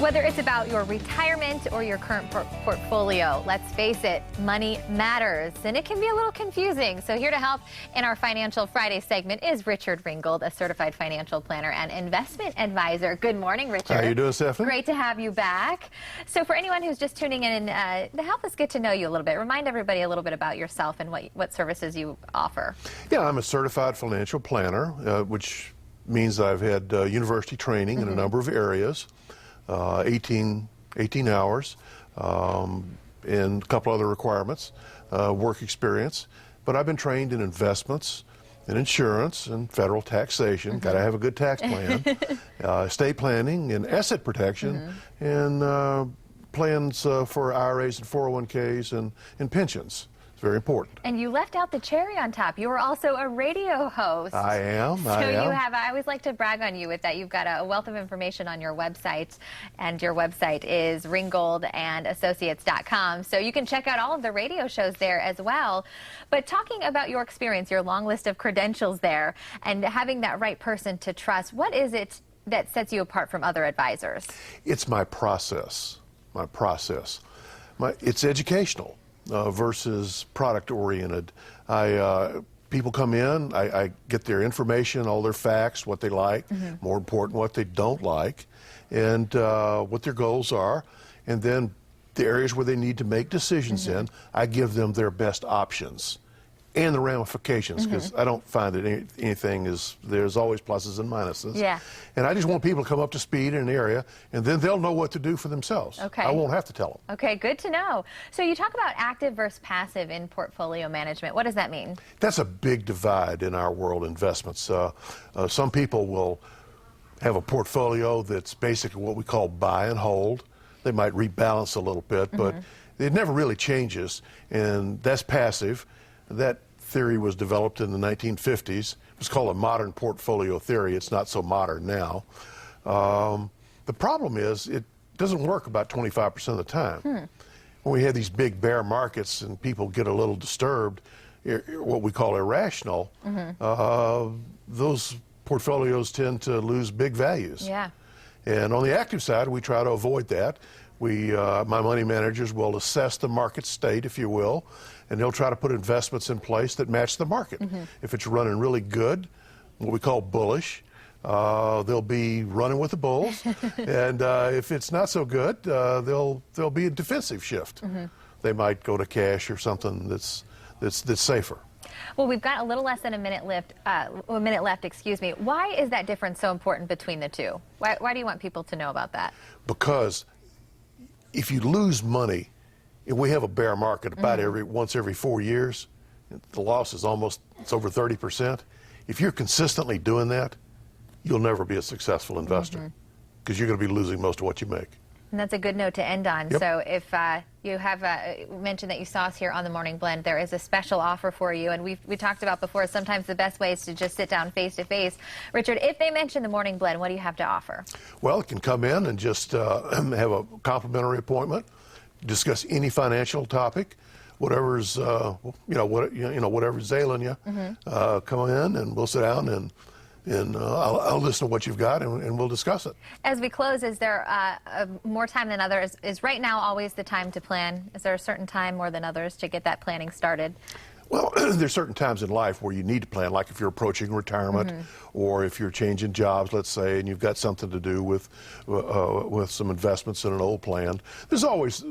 Whether it's about your retirement or your current portfolio, let's face it, money matters, and it can be a little confusing. So here to help in our Financial Friday segment is Richard Ringgold, a certified financial planner and investment advisor. Good morning, Richard. How you doing, Stephanie? Great to have you back. So for anyone who's just tuning in, to help us get to know you a little bit, remind everybody a little bit about yourself and what services you offer. Yeah, I'm a certified financial planner, which means I've had university training in a number of areas. 18 hours, and a couple other requirements, work experience. But I've been trained in investments, in insurance, and federal taxation. Got to have a good tax plan, estate planning, and asset protection, and plans for IRAs and 401ks and pensions. It's very important. And you left out the cherry on top. You were also a radio host. I am. So you have, I always like to brag on you with that. You've got a wealth of information on your website, and your website is ringgoldassociates.com. So you can check out all of the radio shows there as well. But talking about your experience, your long list of credentials there, and having that right person to trust, what is it that sets you apart from other advisors? It's my process. It's educational. Versus product-oriented. People come in, I get their information, all their facts, what they like, more important, what they don't like, and what their goals are, and then the areas where they need to make decisions in, I give them their best options and the ramifications, because I don't find that anything is, there's always pluses and minuses. Yeah. And I just want people to come up to speed in an area, and then they'll know what to do for themselves. Okay. I won't have to tell them. Okay, good to know. So you talk about active versus passive in portfolio management. What does that mean? That's a big divide in our world investments. Some people will have a portfolio that's basically what we call buy and hold. They might rebalance a little bit, but it never really changes, and that's passive. That theory was developed in the 1950s. It was called a modern portfolio theory. It's not so modern now. The problem is it doesn't work about 25% of the time. When we have these big bear markets and people get a little disturbed, what we call irrational, those portfolios tend to lose big values. Yeah. And on the active side, we try to avoid that. My money managers will assess the market state, if you will, and they'll try to put investments in place that match the market. If it's running really good, what we call bullish, they'll be running with the bulls, and if it's not so good, there'll be a defensive shift. They might go to cash or something that's safer. Well, we've got a little less than a minute left. Excuse me. Why is that difference so important between the two? Why do you want people to know about that? Because if you lose money, if we have a bear market about once every 4 years, the loss is it's over 30%. If you're consistently doing that, you'll never be a successful investor, because you're going to be losing most of what you make. And that's a good note to end on. Yep. So if you have mentioned that you saw us here on the Morning Blend, there is a special offer for you. And we talked about before, sometimes the best way is to just sit down face to face. Richard, if they mention the Morning Blend, what do you have to offer? Well, it can come in and just have a complimentary appointment, discuss any financial topic, whatever's whatever's ailing you. Come in and we'll sit down and I'll listen to what you've got, and we'll discuss it. As we close, is there more time than others? Is right now always the time to plan? Is there a certain time more than others to get that planning started? Well, there's certain times in life where you need to plan, like if you're approaching retirement, or if you're changing jobs, let's say, and you've got something to do with some investments in an old plan. There's always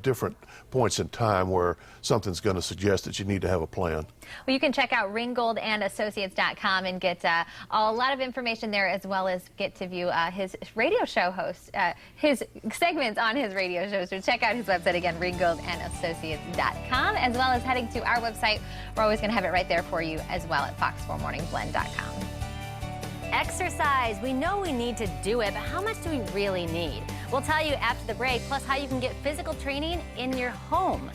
different points in time where something's going to suggest that you need to have a plan. Well, you can check out ringgoldassociates.com and get a lot of information there, as well as get to view his radio show host, his segments on his radio show. So check out his website again, ringgoldassociates.com, as well as heading to our website. We're always going to have it right there for you as well at fox4morningblend.com. Exercise. We know we need to do it, but how much do we really need? We'll tell you after the break, plus how you can get physical training in your home.